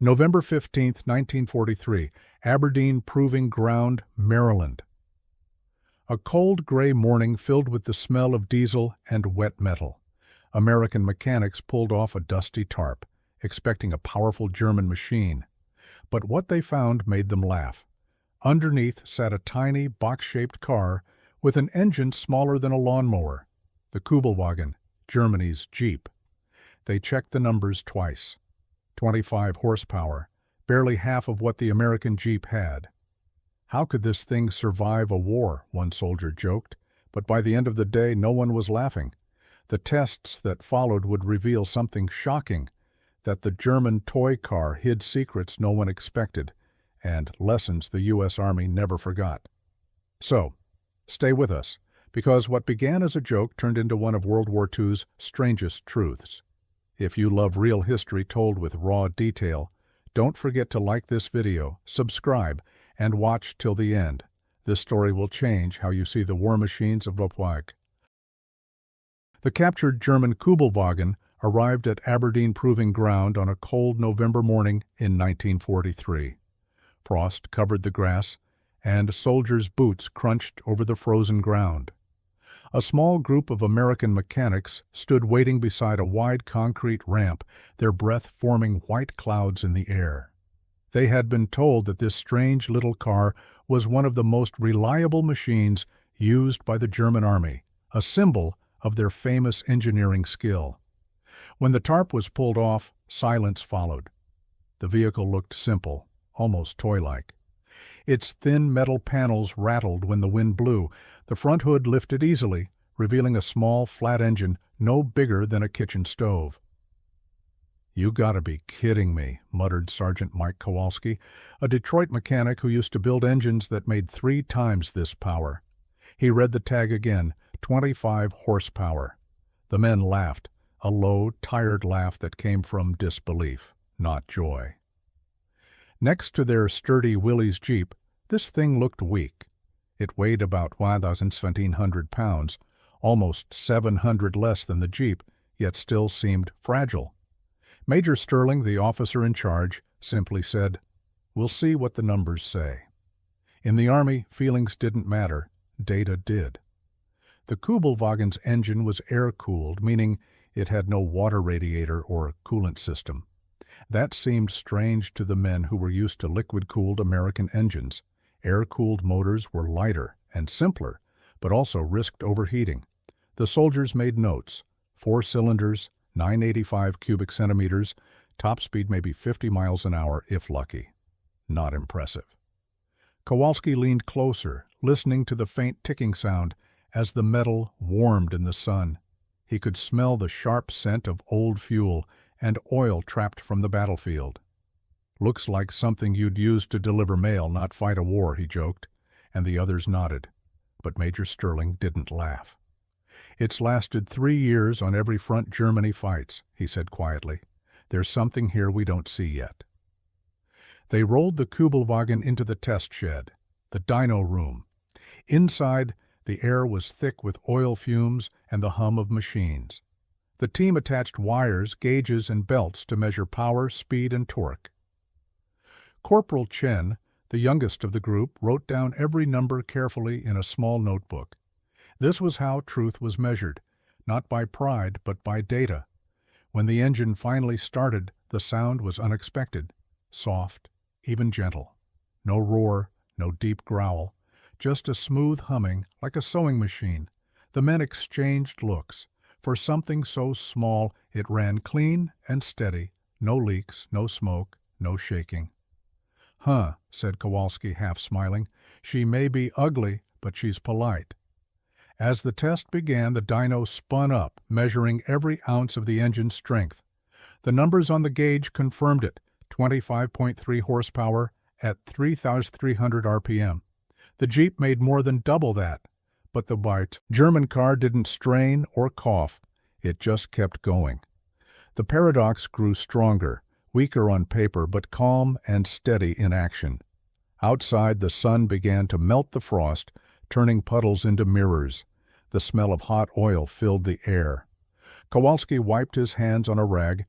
November 15, 1943, Aberdeen Proving Ground, Maryland. A cold gray morning filled with the smell of diesel and wet metal. American mechanics pulled off a dusty tarp, expecting a powerful German machine. But what they found made them laugh. Underneath sat a tiny, box-shaped car with an engine smaller than a lawnmower, the Kübelwagen, Germany's Jeep. They checked the numbers twice. 25 horsepower, barely half of what the American Jeep had. How could this thing survive a war, one soldier joked, but by the end of the day no one was laughing. The tests that followed would reveal something shocking, that the German toy car hid secrets no one expected, and lessons the U.S. Army never forgot. So, stay with us, because what began as a joke turned into one of World War II's strangest truths. If you love real history told with raw detail, don't forget to like this video, subscribe, and watch till the end. This story will change how you see the war machines of Laughably. The captured German Kübelwagen arrived at Aberdeen Proving Ground on a cold November morning in 1943. Frost covered the grass, and soldiers' boots crunched over the frozen ground. A small group of American mechanics stood waiting beside a wide concrete ramp, their breath forming white clouds in the air. They had been told that this strange little car was one of the most reliable machines used by the German Army, a symbol of their famous engineering skill. When the tarp was pulled off, silence followed. The vehicle looked simple, almost toy-like. Its thin metal panels rattled when the wind blew. The front hood lifted easily, revealing a small, flat engine no bigger than a kitchen stove. "You gotta be kidding me," muttered Sergeant Mike Kowalski, a Detroit mechanic who used to build engines that made 3 times this power. He read the tag again, 25 horsepower. The men laughed, a low, tired laugh that came from disbelief, not joy. Next to their sturdy Willys Jeep, this thing looked weak. It weighed about 1,700 pounds, almost 700 less than the Jeep, yet still seemed fragile. Major Sterling, the officer in charge, simply said, "We'll see what the numbers say." In the Army, feelings didn't matter, data did. The Kübelwagen's engine was air-cooled, meaning it had no water radiator or coolant system. That seemed strange to the men who were used to liquid-cooled American engines. Air-cooled motors were lighter and simpler, but also risked overheating. The soldiers made notes: 4 cylinders, 985 cubic centimeters, top speed maybe 50 miles an hour if lucky. Not impressive. Kowalski leaned closer, listening to the faint ticking sound as the metal warmed in the sun. He could smell the sharp scent of old fuel and oil trapped from the battlefield. "Looks like something you'd use to deliver mail, not fight a war," he joked, and the others nodded. But Major Sterling didn't laugh. "It's lasted 3 years on every front Germany fights," he said quietly. "There's something here we don't see yet." They rolled the Kübelwagen into the test shed, the dyno room. Inside, the air was thick with oil fumes and the hum of machines. The team attached wires, gauges, and belts to measure power, speed, and torque. Corporal Chen, the youngest of the group, wrote down every number carefully in a small notebook. This was how truth was measured, not by pride, but by data. When the engine finally started, the sound was unexpected, soft, even gentle. No roar, no deep growl, just a smooth humming like a sewing machine. The men exchanged looks. For something so small, it ran clean and steady, no leaks, no smoke, no shaking. "Huh," said Kowalski, half smiling. "She may be ugly, but she's polite." As the test began, the dyno spun up, measuring every ounce of the engine's strength. The numbers on the gauge confirmed it, 25.3 horsepower at 3,300 RPM. The Jeep made more than double that. But the German car didn't strain or cough. It just kept going. The paradox grew stronger, weaker on paper, but calm and steady in action. Outside, the sun began to melt the frost, turning puddles into mirrors. The smell of hot oil filled the air. Kowalski wiped his hands on a rag,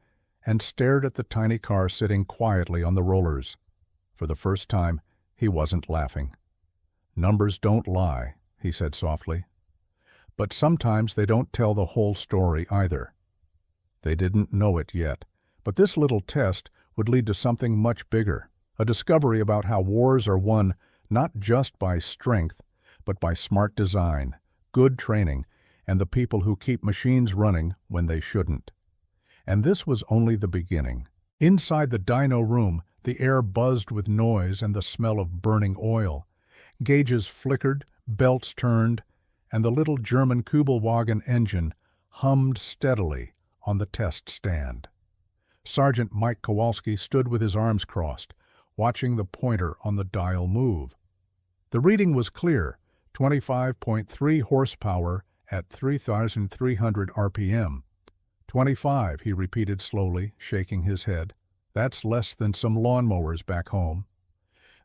and stared at the tiny car sitting quietly on the rollers. For the first time, he wasn't laughing. "Numbers don't lie," he said softly. "But sometimes they don't tell the whole story either." They didn't know it yet, but this little test would lead to something much bigger, a discovery about how wars are won not just by strength, but by smart design, good training, and the people who keep machines running when they shouldn't. And this was only the beginning. Inside the dyno room, the air buzzed with noise and the smell of burning oil. Gauges flickered, belts turned, and the little German Kübelwagen engine hummed steadily on the test stand. Sergeant Mike Kowalski stood with his arms crossed, watching the pointer on the dial move. The reading was clear, 25.3 horsepower at 3,300 RPM. 25, he repeated slowly, shaking his head. That's less than some lawnmowers back home.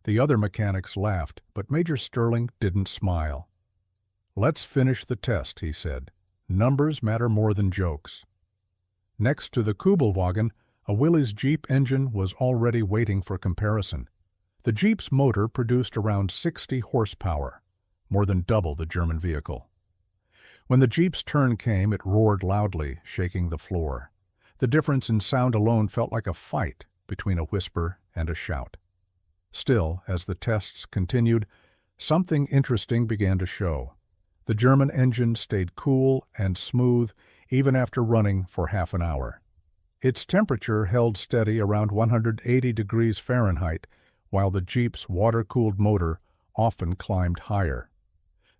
The other mechanics laughed, but Major Sterling didn't smile. "Let's finish the test," he said. "Numbers matter more than jokes." Next to the Kübelwagen, a Willys Jeep engine was already waiting for comparison. The Jeep's motor produced around 60 horsepower, more than double the German vehicle. When the Jeep's turn came, it roared loudly, shaking the floor. The difference in sound alone felt like a fight between a whisper and a shout. Still, as the tests continued, something interesting began to show. The German engine stayed cool and smooth even after running for half an hour. Its temperature held steady around 180 degrees Fahrenheit, while the Jeep's water-cooled motor often climbed higher.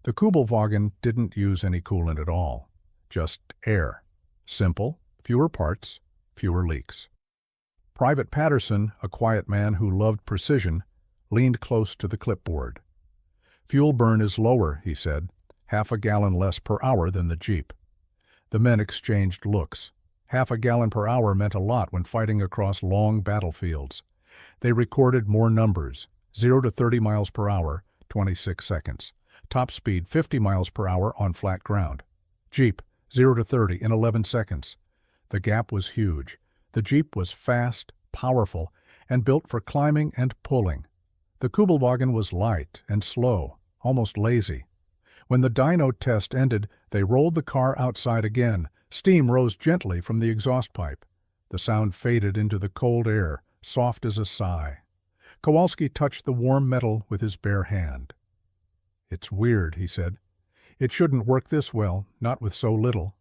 The Kübelwagen didn't use any coolant at all, just air. Simple, fewer parts, fewer leaks. Private Patterson, a quiet man who loved precision, leaned close to the clipboard. "Fuel burn is lower," he said, "half a gallon less per hour than the Jeep." The men exchanged looks. Half a gallon per hour meant a lot when fighting across long battlefields. They recorded more numbers: 0 to 30 miles per hour, 26 seconds. Top speed 50 miles per hour on flat ground. Jeep, 0 to 30 in 11 seconds. The gap was huge. The Jeep was fast, powerful, and built for climbing and pulling. The Kübelwagen was light and slow, almost lazy. When the dyno test ended, they rolled the car outside again. Steam rose gently from the exhaust pipe. The sound faded into the cold air, soft as a sigh. Kowalski touched the warm metal with his bare hand. "It's weird," he said. "It shouldn't work this well, not with so little."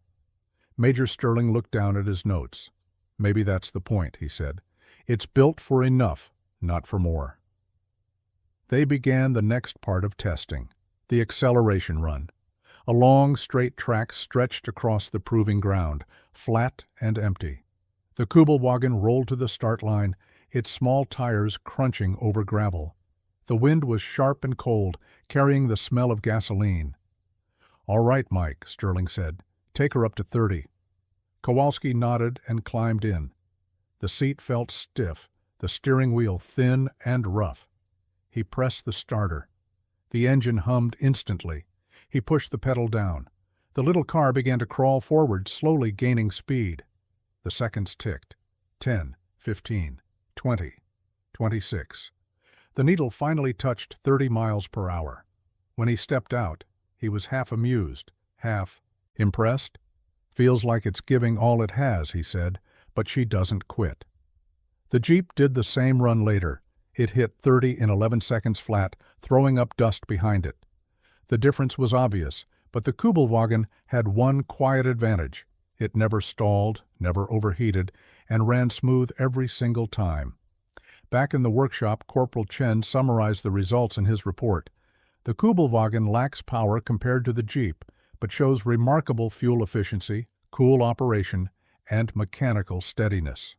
Major Sterling looked down at his notes. "Maybe that's the point," he said. "It's built for enough, not for more." They began the next part of testing, the acceleration run. A long, straight track stretched across the proving ground, flat and empty. The Kübelwagen rolled to the start line, its small tires crunching over gravel. The wind was sharp and cold, carrying the smell of gasoline. "All right, Mike," Sterling said. "Take her up to 30. Kowalski nodded and climbed in. The seat felt stiff, the steering wheel thin and rough. He pressed the starter. The engine hummed instantly. He pushed the pedal down. The little car began to crawl forward, slowly gaining speed. The seconds ticked. 10, 15, 20, 26. The needle finally touched 30 miles per hour. When he stepped out, he was half amused, half impressed. "Feels like it's giving all it has," he said, "but she doesn't quit." The Jeep did the same run later. It hit 30 in 11 seconds flat, throwing up dust behind it. The difference was obvious, but the Kübelwagen had one quiet advantage. It never stalled, never overheated, and ran smooth every single time. Back in the workshop, Corporal Chen summarized the results in his report. The Kübelwagen lacks power compared to the Jeep, but shows remarkable fuel efficiency, cool operation, and mechanical steadiness.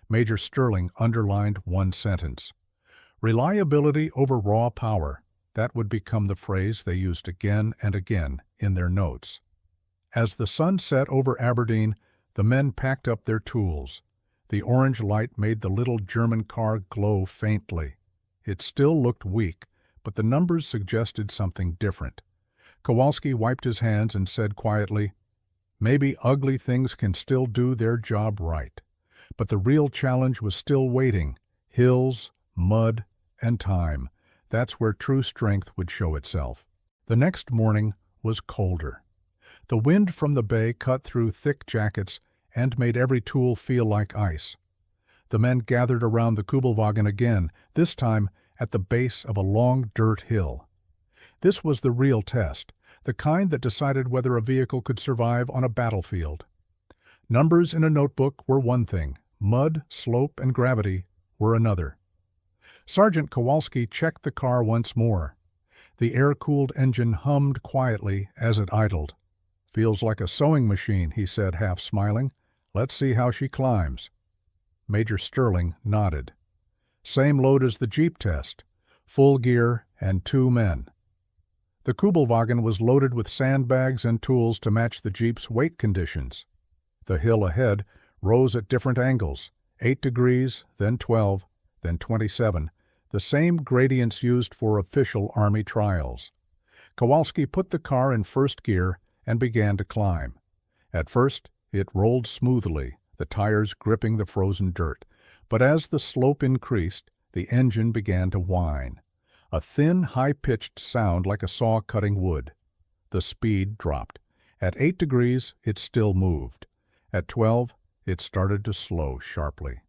Major Sterling underlined one sentence. "Reliability over raw power." That would become the phrase they used again and again in their notes. As the sun set over Aberdeen, the men packed up their tools. The orange light made the little German car glow faintly. It still looked weak, but the numbers suggested something different. Kowalski wiped his hands and said quietly, "Maybe ugly things can still do their job right. But the real challenge was still waiting. Hills, mud, and time. That's where true strength would show itself. The next morning was colder. The wind from the bay cut through thick jackets and made every tool feel like ice. The men gathered around the Kübelwagen again, this time at the base of a long dirt hill. This was the real test, the kind that decided whether a vehicle could survive on a battlefield. Numbers in a notebook were one thing, mud, slope, and gravity were another. Sergeant Kowalski checked the car once more. The air-cooled engine hummed quietly as it idled. "Feels like a sewing machine," he said, half smiling. "Let's see how she climbs." Major Sterling nodded. Same load as the Jeep test, full gear and 2 men. The Kübelwagen was loaded with sandbags and tools to match the Jeep's weight conditions. The hill ahead rose at different angles, 8 degrees, then 12, then 27, the same gradients used for official Army trials. Kowalski put the car in first gear and began to climb. At first, it rolled smoothly, the tires gripping the frozen dirt. But as the slope increased, the engine began to whine. A thin, high-pitched sound like a saw cutting wood. The speed dropped. At 8 degrees, it still moved. At 12, it started to slow sharply.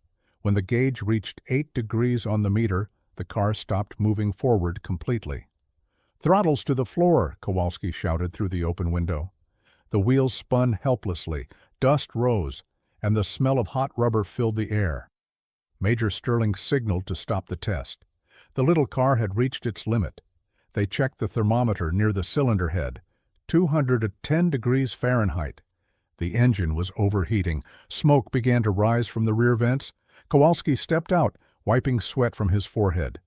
When the gauge reached 8 degrees on the meter, the car stopped moving forward completely. "Throttles to the floor!" Kowalski shouted through the open window. The wheels spun helplessly, dust rose, and the smell of hot rubber filled the air. Major Sterling signaled to stop the test. The little car had reached its limit. They checked the thermometer near the cylinder head, 210 degrees Fahrenheit. The engine was overheating. Smoke began to rise from the rear vents. Kowalski stepped out, wiping sweat from his forehead.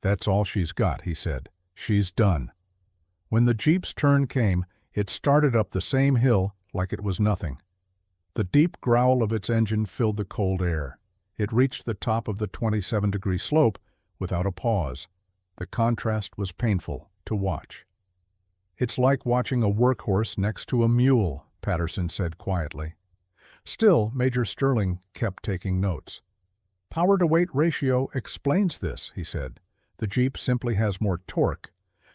"That's all she's got," he said. "She's done." When the Jeep's turn came, it started up the same hill like it was nothing. The deep growl of its engine filled the cold air. It reached the top of the 27-degree slope without a pause. The contrast was painful to watch. "It's like watching a workhorse next to a mule," Patterson said quietly. Still, Major Sterling kept taking notes. "Power-to-weight ratio explains this," he said. "The Jeep simply has more torque.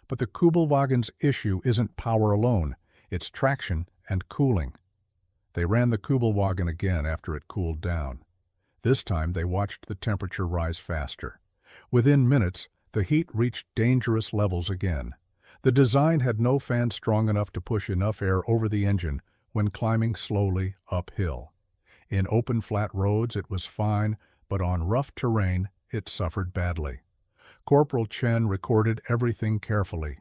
But the Kübelwagen's issue isn't power alone, it's traction and cooling." They ran the Kübelwagen again after it cooled down. This time they watched the temperature rise faster. Within minutes, the heat reached dangerous levels again. The design had no fan strong enough to push enough air over the engine when climbing slowly uphill. In open flat roads it was fine, but on rough terrain it suffered badly. Corporal Chen recorded everything carefully.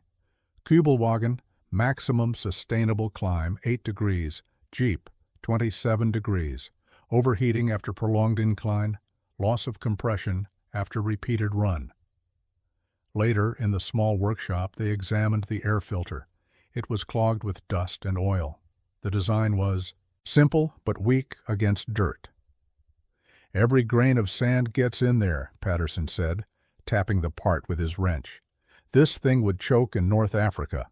Kübelwagen, maximum sustainable climb 8 degrees, Jeep 27 degrees, overheating after prolonged incline, loss of compression after repeated run. Later, in the small workshop, they examined the air filter. It was clogged with dust and oil. The design was simple but weak against dirt. "Every grain of sand gets in there," Patterson said, tapping the part with his wrench. "This thing would choke in North Africa."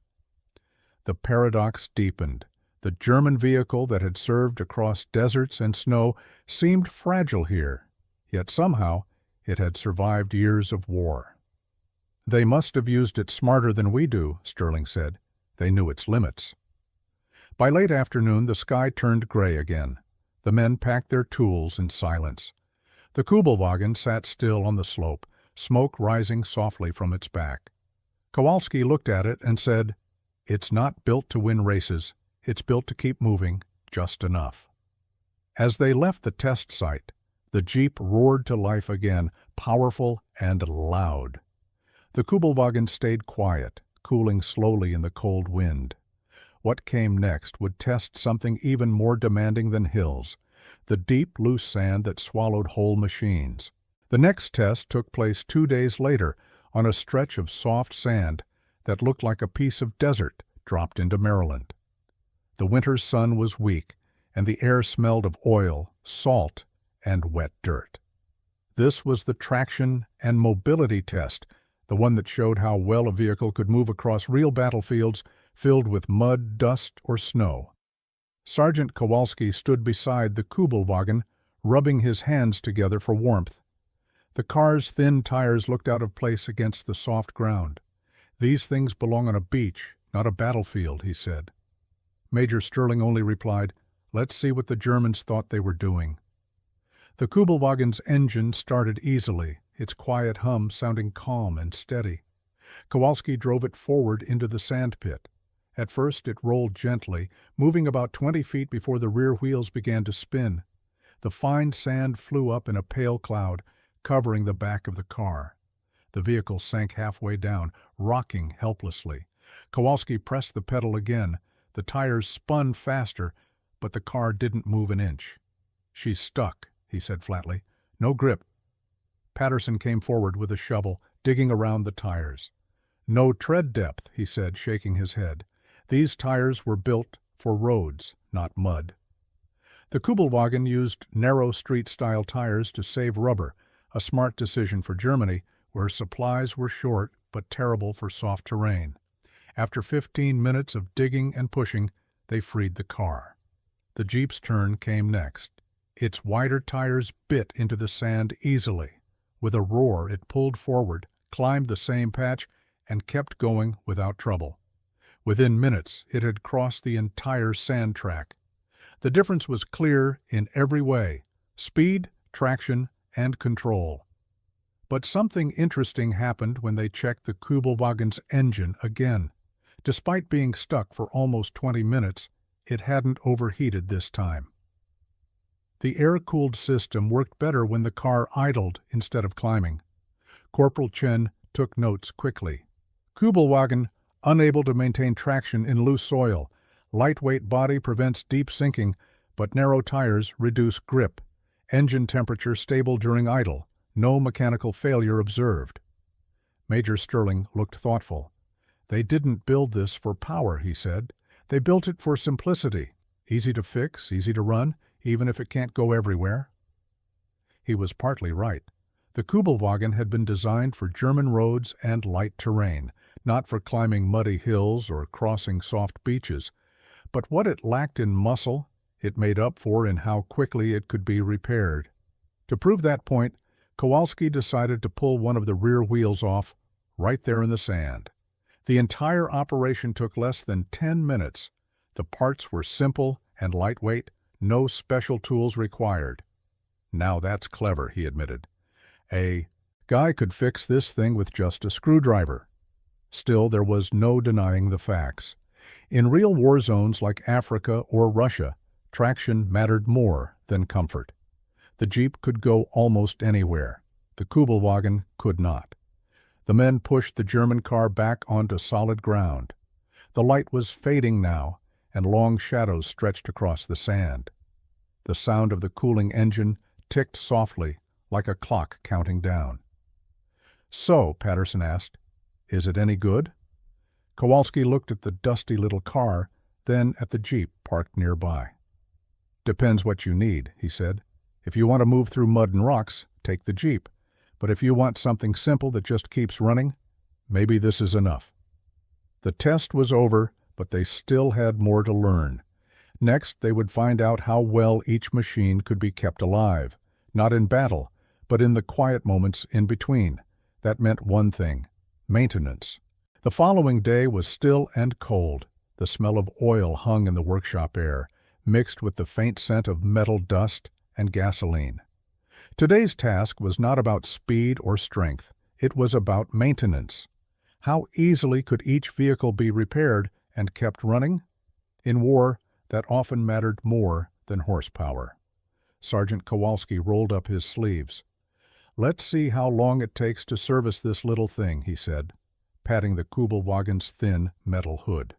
The paradox deepened. The German vehicle that had served across deserts and snow seemed fragile here, yet somehow it had survived years of war. "They must have used it smarter than we do," Sterling said. "They knew its limits." By late afternoon, the sky turned gray again. The men packed their tools in silence. The Kübelwagen sat still on the slope, smoke rising softly from its back. Kowalski looked at it and said, "It's not built to win races. It's built to keep moving just enough." As they left the test site, the Jeep roared to life again, powerful and loud. The Kübelwagen stayed quiet, cooling slowly in the cold wind. What came next would test something even more demanding than hills, the deep, loose sand that swallowed whole machines. The next test took place 2 days later on a stretch of soft sand that looked like a piece of desert dropped into Maryland. The winter sun was weak, and the air smelled of oil, salt, and wet dirt. This was the traction and mobility test, the one that showed how well a vehicle could move across real battlefields filled with mud, dust, or snow. Sergeant Kowalski stood beside the Kübelwagen, rubbing his hands together for warmth. The car's thin tires looked out of place against the soft ground. "These things belong on a beach, not a battlefield," he said. Major Sterling only replied, "Let's see what the Germans thought they were doing." The Kübelwagen's engine started easily, its quiet hum sounding calm and steady. Kowalski drove it forward into the sand pit. At first it rolled gently, moving about 20 feet before the rear wheels began to spin. The fine sand flew up in a pale cloud, covering the back of the car. The vehicle sank halfway down, rocking helplessly. Kowalski pressed the pedal again. The tires spun faster, but the car didn't move an inch. "She's stuck," he said flatly. "No grip." Patterson came forward with a shovel, digging around the tires. "No tread depth," he said, shaking his head. "These tires were built for roads, not mud." The Kübelwagen used narrow street-style tires to save rubber, a smart decision for Germany, where supplies were short but terrible for soft terrain. After 15 minutes of digging and pushing, they freed the car. The Jeep's turn came next. Its wider tires bit into the sand easily. With a roar, it pulled forward, climbed the same patch, and kept going without trouble. Within minutes, it had crossed the entire sand track. The difference was clear in every way: speed, traction, and control. But something interesting happened when they checked the Kübelwagen's engine again. Despite being stuck for almost 20 minutes, it hadn't overheated this time. The air-cooled system worked better when the car idled instead of climbing. Corporal Chen took notes quickly. Kübelwagen, unable to maintain traction in loose soil. Lightweight body prevents deep sinking, but narrow tires reduce grip. Engine temperature stable during idle. No mechanical failure observed. Major Sterling looked thoughtful. "They didn't build this for power," he said. "They built it for simplicity. Easy to fix, easy to run, even if it can't go everywhere." He was partly right. The Kübelwagen had been designed for German roads and light terrain, not for climbing muddy hills or crossing soft beaches. But what it lacked in muscle, it made up for in how quickly it could be repaired. To prove that point, Kowalski decided to pull one of the rear wheels off right there in the sand. The entire operation took less than 10 minutes. The parts were simple and lightweight, no special tools required. "Now that's clever," he admitted. "A guy could fix this thing with just a screwdriver." Still, there was no denying the facts. In real war zones like Africa or Russia, traction mattered more than comfort. The Jeep could go almost anywhere. The Kübelwagen could not. The men pushed the German car back onto solid ground. The light was fading now, and long shadows stretched across the sand. The sound of the cooling engine ticked softly, like a clock counting down. "So," Patterson asked, "is it any good?" Kowalski looked at the dusty little car, then at the Jeep parked nearby. "Depends what you need," he said. "If you want to move through mud and rocks, take the Jeep. But if you want something simple that just keeps running, maybe this is enough." The test was over, but they still had more to learn. Next, they would find out how well each machine could be kept alive, not in battle, but in the quiet moments in between. That meant one thing: maintenance. The following day was still and cold. The smell of oil hung in the workshop air, mixed with the faint scent of metal dust and gasoline. Today's task was not about speed or strength. It was about maintenance. How easily could each vehicle be repaired and kept running? In war, that often mattered more than horsepower. Sergeant Kowalski rolled up his sleeves. "Let's see how long it takes to service this little thing," he said, patting the Kübelwagen's thin metal hood.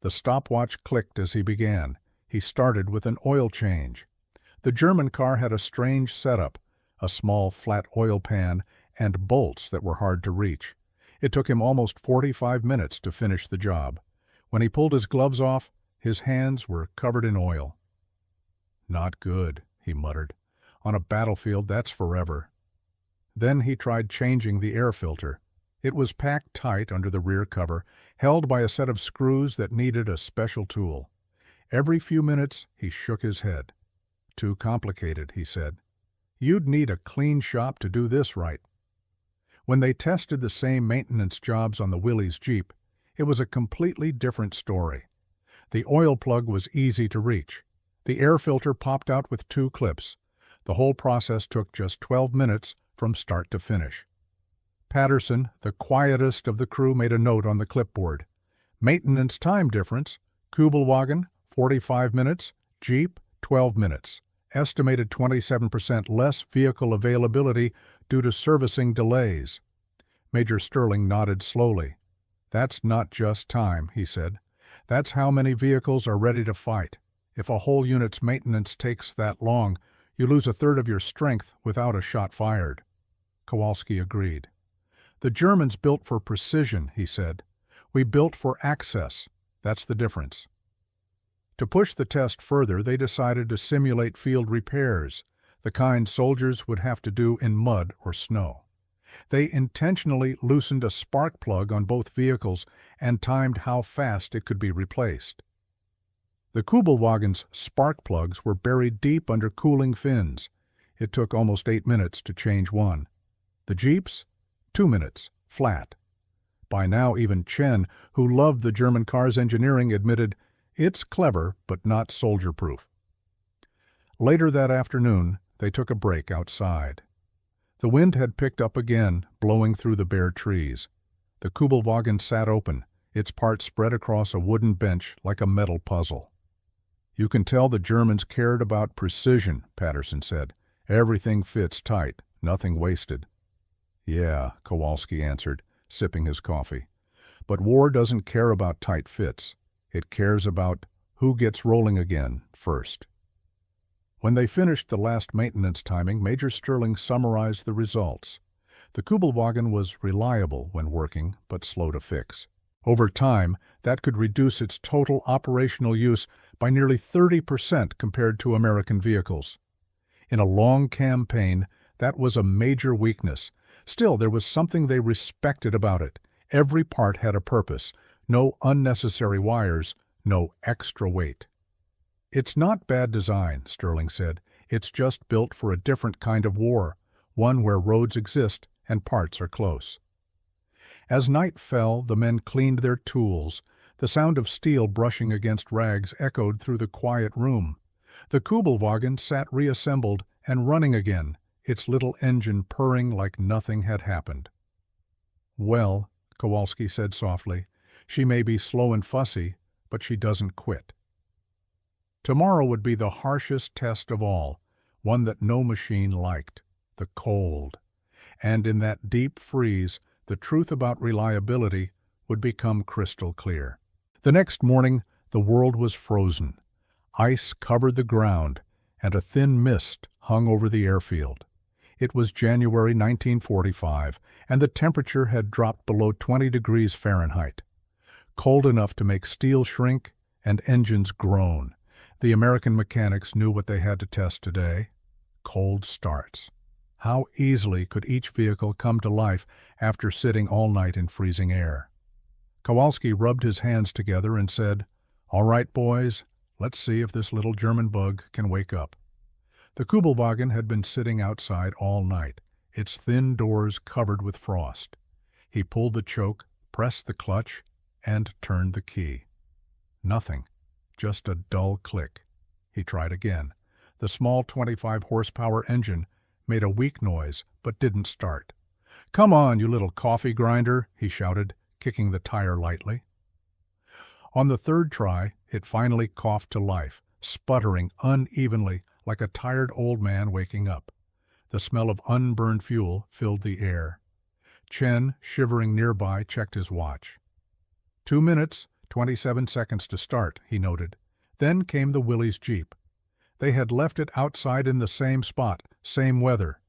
The stopwatch clicked as he began. He started with an oil change. The German car had a strange setup, a small flat oil pan and bolts that were hard to reach. It took him almost 45 minutes to finish the job. When he pulled his gloves off, his hands were covered in oil. "Not good," he muttered. "On a battlefield, that's forever." Then he tried changing the air filter. It was packed tight under the rear cover, held by a set of screws that needed a special tool. Every few minutes, he shook his head. too complicated, he said. You'd need a clean shop to do this right. When they tested the same maintenance jobs on the Willys Jeep, it was a completely different story. The oil plug was easy to reach. The air filter popped out with 2 clips. The whole process took just 12 minutes from start to finish. Patterson, the quietest of the crew, made a note on the clipboard. Maintenance time difference: Kübelwagen, 45 minutes, Jeep, 12 minutes. Estimated 27% less vehicle availability due to servicing delays. Major Sterling nodded slowly. That's not just time, he said. That's how many vehicles are ready to fight. If a whole unit's maintenance takes that long, you lose a third of your strength without a shot fired. Kowalski agreed. The Germans built for precision, he said. We built for access. That's the difference. To push the test further, they decided to simulate field repairs, the kind soldiers would have to do in mud or snow. They intentionally loosened a spark plug on both vehicles and timed how fast it could be replaced. The Kübelwagen's spark plugs were buried deep under cooling fins. It took almost 8 minutes to change one. The Jeep's? 2 minutes, flat. By now even Chen, who loved the German car's engineering, admitted, it's clever, but not soldier-proof. Later that afternoon, they took a break outside. The wind had picked up again, blowing through the bare trees. The Kübelwagen sat open, its parts spread across a wooden bench like a metal puzzle. You can tell the Germans cared about precision, Patterson said. Everything fits tight, nothing wasted. Yeah, Kowalski answered, sipping his coffee. But war doesn't care about tight fits. It cares about who gets rolling again first. When they finished the last maintenance timing, Major Sterling summarized the results. The Kübelwagen was reliable when working, but slow to fix. Over time, that could reduce its total operational use by nearly 30% compared to American vehicles. In a long campaign, that was a major weakness. Still, there was something they respected about it. Every part had a purpose. No unnecessary wires, no extra weight. It's not bad design, Sterling said. It's just built for a different kind of war, one where roads exist and parts are close. As night fell, the men cleaned their tools. The sound of steel brushing against rags echoed through the quiet room. The Kübelwagen sat reassembled and running again, its little engine purring like nothing had happened. Well, Kowalski said softly, she may be slow and fussy, but she doesn't quit. Tomorrow would be the harshest test of all, one that no machine liked, the cold. And in that deep freeze, the truth about reliability would become crystal clear. The next morning, the world was frozen. Ice covered the ground, and a thin mist hung over the airfield. It was January 1945, and the temperature had dropped below 20 degrees Fahrenheit. Cold enough to make steel shrink and engines groan. The American mechanics knew what they had to test today: cold starts. How easily could each vehicle come to life after sitting all night in freezing air? Kowalski rubbed his hands together and said, "All right, boys, let's see if this little German bug can wake up." The Kübelwagen had been sitting outside all night, its thin doors covered with frost. He pulled the choke, pressed the clutch, and turned the key. Nothing, just a dull click. He tried again. The small 25-horsepower engine made a weak noise, but didn't start. "Come on, you little coffee grinder," he shouted, kicking the tire lightly. On the third try, it finally coughed to life, sputtering unevenly like a tired old man waking up. The smell of unburned fuel filled the air. Chen, shivering nearby, checked his watch. 2 minutes, 27 seconds to start, he noted. Then came the Willys Jeep. They had left it outside in the same spot, same weather.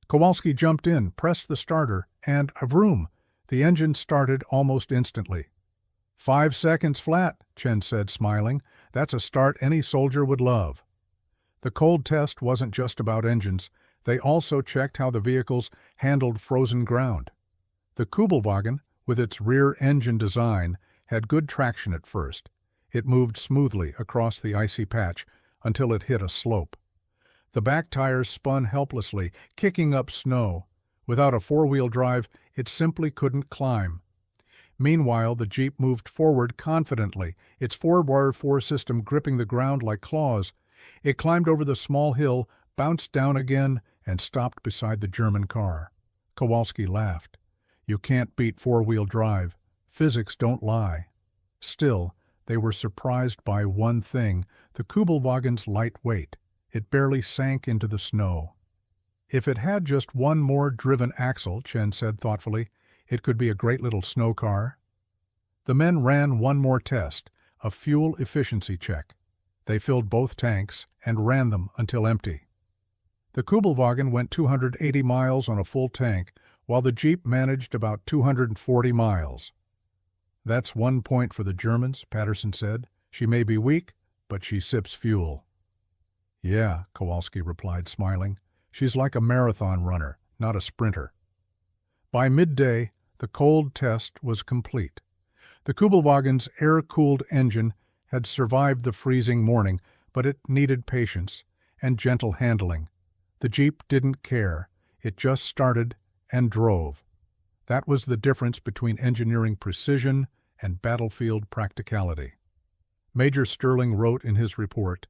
Kowalski jumped in, pressed the starter, and, vroom, the engine started almost instantly. 5 seconds flat, Chen said, smiling. That's a start any soldier would love. The cold test wasn't just about engines. They also checked how the vehicles handled frozen ground. The Kübelwagen, with its rear-engine design, had good traction at first. It moved smoothly across the icy patch until it hit a slope. The back tires spun helplessly, kicking up snow. Without a four-wheel drive, it simply couldn't climb. Meanwhile, the Jeep moved forward confidently, its 4x4 system gripping the ground like claws. It climbed over the small hill, bounced down again, and stopped beside the German car. Kowalski laughed. You can't beat four-wheel drive. Physics don't lie. Still, they were surprised by one thing, the Kübelwagen's light weight. It barely sank into the snow. If it had just one more driven axle, Chen said thoughtfully, it could be a great little snow car. The men ran one more test, a fuel efficiency check. They filled both tanks and ran them until empty. The Kübelwagen went 280 miles on a full tank, while the Jeep managed about 240 miles. That's 1 point for the Germans, Patterson said. She may be weak, but she sips fuel. Yeah, Kowalski replied, smiling. She's like a marathon runner, not a sprinter. By midday, the cold test was complete. The Kübelwagen's air-cooled engine had survived the freezing morning, but it needed patience and gentle handling. The Jeep didn't care. It just started and drove. That was the difference between engineering precision and battlefield practicality. Major Sterling wrote in his report,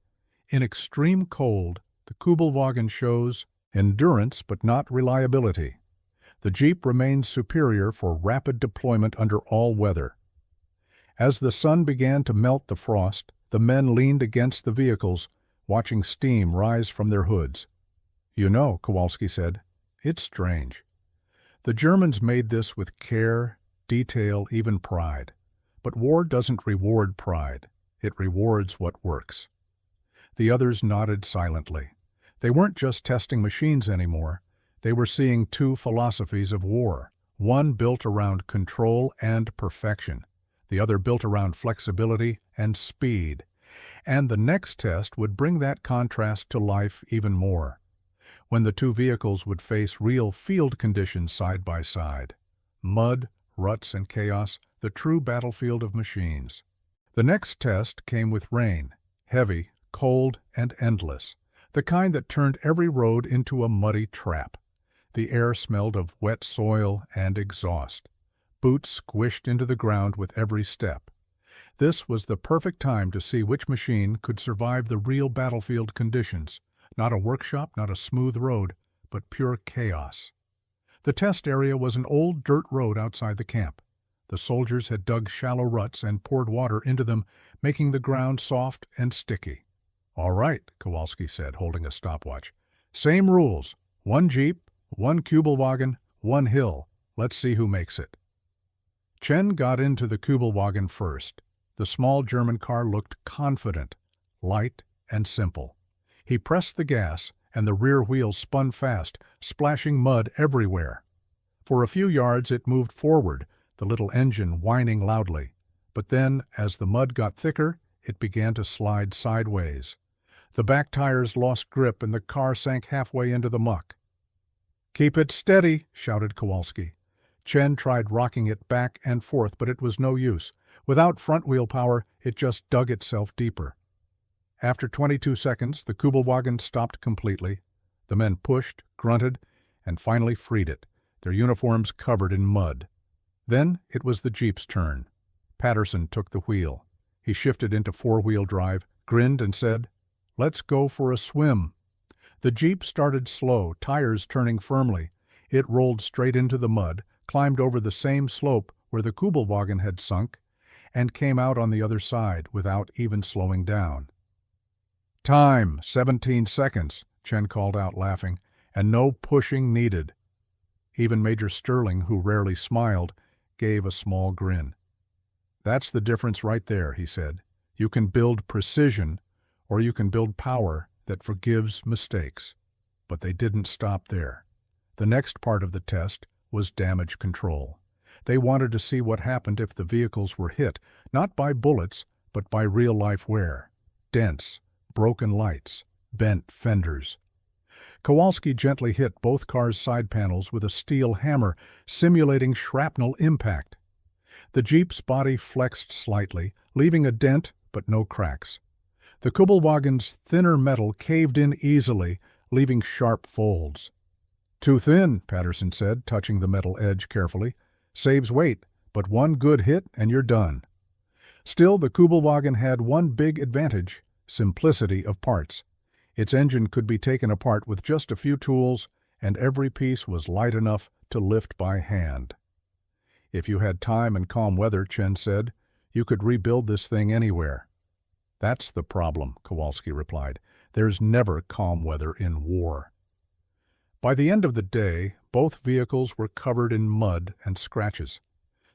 "In extreme cold, the Kübelwagen shows endurance but not reliability. The Jeep remains superior for rapid deployment under all weather." As the sun began to melt the frost, the men leaned against the vehicles, watching steam rise from their hoods. You know, Kowalski said, it's strange. The Germans made this with care, detail, even pride. But war doesn't reward pride. It rewards what works. The others nodded silently. They weren't just testing machines anymore. They were seeing two philosophies of war, one built around control and perfection, the other built around flexibility and speed. And the next test would bring that contrast to life even more, when the two vehicles would face real field conditions side by side. Mud, ruts, and chaos, the true battlefield of machines. The next test came with rain, heavy, cold, and endless, the kind that turned every road into a muddy trap. The air smelled of wet soil and exhaust. Boots squished into the ground with every step. This was the perfect time to see which machine could survive the real battlefield conditions. Not a workshop, not a smooth road, but pure chaos. The test area was an old dirt road outside the camp. The soldiers had dug shallow ruts and poured water into them, making the ground soft and sticky. All right, Kowalski said, holding a stopwatch. Same rules. One Jeep, one Kübelwagen, one hill. Let's see who makes it. Chen got into the Kübelwagen first. The small German car looked confident, light, and simple. He pressed the gas, and the rear wheels spun fast, splashing mud everywhere. For a few yards it moved forward, the little engine whining loudly. But then, as the mud got thicker, it began to slide sideways. The back tires lost grip and the car sank halfway into the muck. "Keep it steady," shouted Kowalski. Chen tried rocking it back and forth, but it was no use. Without front-wheel power, it just dug itself deeper. After 22 seconds, the Kübelwagen stopped completely. The men pushed, grunted, and finally freed it, their uniforms covered in mud. Then it was the Jeep's turn. Patterson took the wheel. He shifted into four-wheel drive, grinned, and said, "Let's go for a swim." The Jeep started slow, tires turning firmly. It rolled straight into the mud, climbed over the same slope where the Kübelwagen had sunk, and came out on the other side without even slowing down. "Time, 17 seconds, Chen called out, laughing, "and no pushing needed." Even Major Sterling, who rarely smiled, gave a small grin. "That's the difference right there," he said. "You can build precision, or you can build power that forgives mistakes." But they didn't stop there. The next part of the test was damage control. They wanted to see what happened if the vehicles were hit, not by bullets, but by real-life wear. Dents, broken lights, bent fenders. Kowalski gently hit both cars' side panels with a steel hammer, simulating shrapnel impact. The Jeep's body flexed slightly, leaving a dent but no cracks. The Kübelwagen's thinner metal caved in easily, leaving sharp folds. "Too thin," Patterson said, touching the metal edge carefully. "Saves weight, but one good hit and you're done." Still, the Kübelwagen had one big advantage: simplicity of parts. Its engine could be taken apart with just a few tools, and every piece was light enough to lift by hand. "If you had time and calm weather," Chen said, "you could rebuild this thing anywhere." "That's the problem," Kowalski replied. "There's never calm weather in war." By the end of the day, both vehicles were covered in mud and scratches.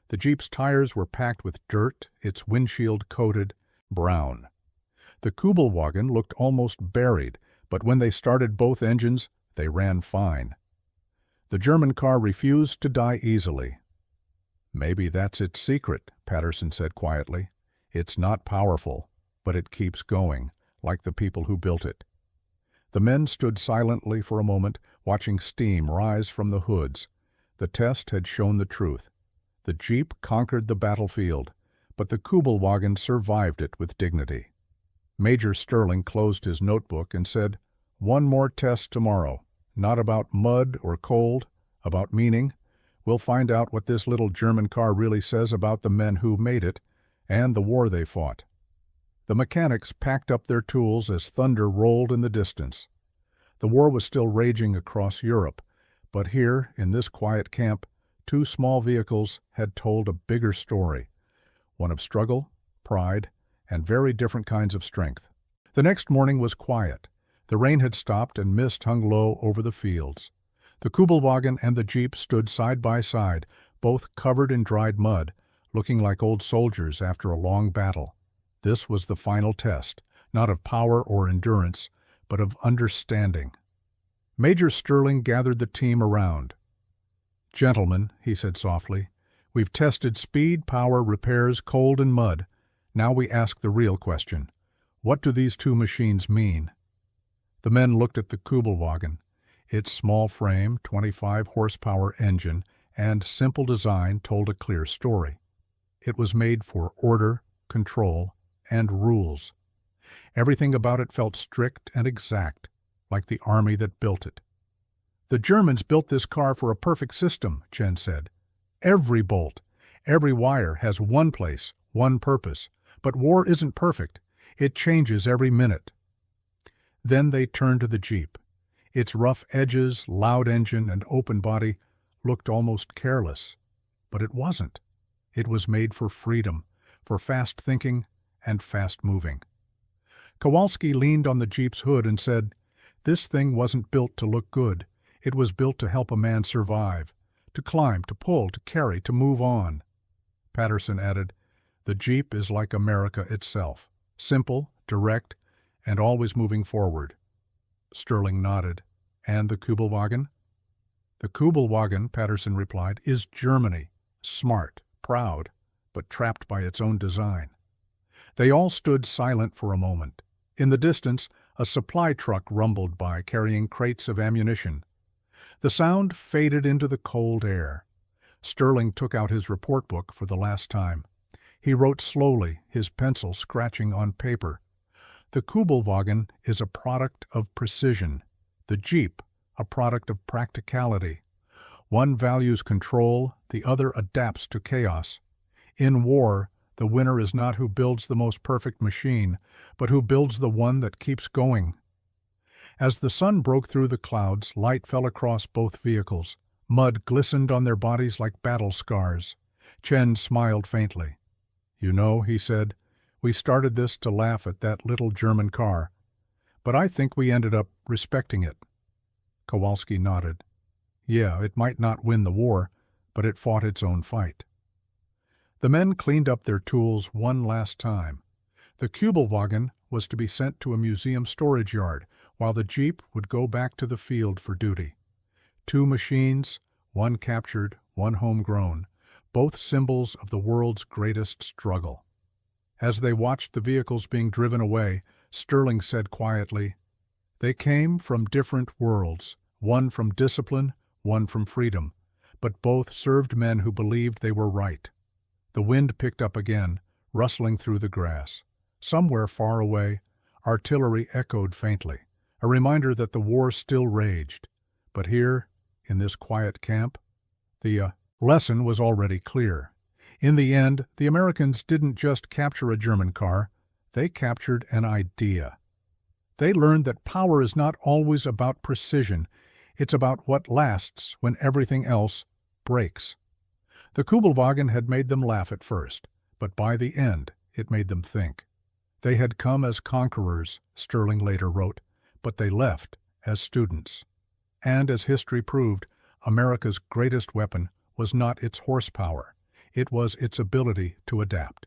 The Jeep's tires were packed with dirt, its windshield coated brown. The Kübelwagen looked almost buried, but when they started both engines, they ran fine. The German car refused to die easily. "Maybe that's its secret," Patterson said quietly. "It's not powerful, but it keeps going, like the people who built it." The men stood silently for a moment, watching steam rise from the hoods. The test had shown the truth. The Jeep conquered the battlefield, but the Kübelwagen survived it with dignity. Major Sterling closed his notebook and said, "One more test tomorrow. Not about mud or cold, about meaning. We'll find out what this little German car really says about the men who made it and the war they fought." The mechanics packed up their tools as thunder rolled in the distance. The war was still raging across Europe, but here, in this quiet camp, two small vehicles had told a bigger story, one of struggle, pride, and very different kinds of strength. The next morning was quiet. The rain had stopped and mist hung low over the fields. The Kübelwagen and the Jeep stood side by side, both covered in dried mud, looking like old soldiers after a long battle. This was the final test, not of power or endurance, but of understanding. Major Sterling gathered the team around. "Gentlemen," he said softly, "we've tested speed, power, repairs, cold, and mud. Now we ask the real question. What do these two machines mean?" The men looked at the Kübelwagen. Its small frame, 25-horsepower engine, and simple design told a clear story. It was made for order, control, and rules. Everything about it felt strict and exact, like the army that built it. "The Germans built this car for a perfect system," Chen said. "Every bolt, every wire has one place, one purpose. But war isn't perfect. It changes every minute." Then they turned to the Jeep. Its rough edges, loud engine, and open body looked almost careless. But it wasn't. It was made for freedom, for fast thinking and fast moving. Kowalski leaned on the Jeep's hood and said, "This thing wasn't built to look good. It was built to help a man survive, to climb, to pull, to carry, to move on." Patterson added, "The Jeep is like America itself, simple, direct, and always moving forward." Sterling nodded. "And the Kübelwagen?" "The Kübelwagen," Patterson replied, "is Germany, smart, proud, but trapped by its own design." They all stood silent for a moment. In the distance, a supply truck rumbled by, carrying crates of ammunition. The sound faded into the cold air. Sterling took out his report book for the last time. He wrote slowly, his pencil scratching on paper. "The Kübelwagen is a product of precision. The Jeep, a product of practicality. One values control, the other adapts to chaos. In war, the winner is not who builds the most perfect machine, but who builds the one that keeps going." As the sun broke through the clouds, light fell across both vehicles. Mud glistened on their bodies like battle scars. Chen smiled faintly. "You know," he said, "we started this to laugh at that little German car, but I think we ended up respecting it." Kowalski nodded. "Yeah, it might not win the war, but it fought its own fight." The men cleaned up their tools one last time. The Kübelwagen was to be sent to a museum storage yard, while the Jeep would go back to the field for duty. Two machines, one captured, one homegrown, both symbols of the world's greatest struggle. As they watched the vehicles being driven away, Sterling said quietly, "They came from different worlds, one from discipline, one from freedom, but both served men who believed they were right." The wind picked up again, rustling through the grass. Somewhere far away, artillery echoed faintly. a reminder that the war still raged. But here, in this quiet camp, the lesson was already clear. In the end, the Americans didn't just capture a German car, they captured an idea. They learned that power is not always about precision, it's about what lasts when everything else breaks. The Kübelwagen had made them laugh at first, but by the end, it made them think. They had come as conquerors, Sterling later wrote, but they left as students. And as history proved, America's greatest weapon was not its horsepower, it was its ability to adapt.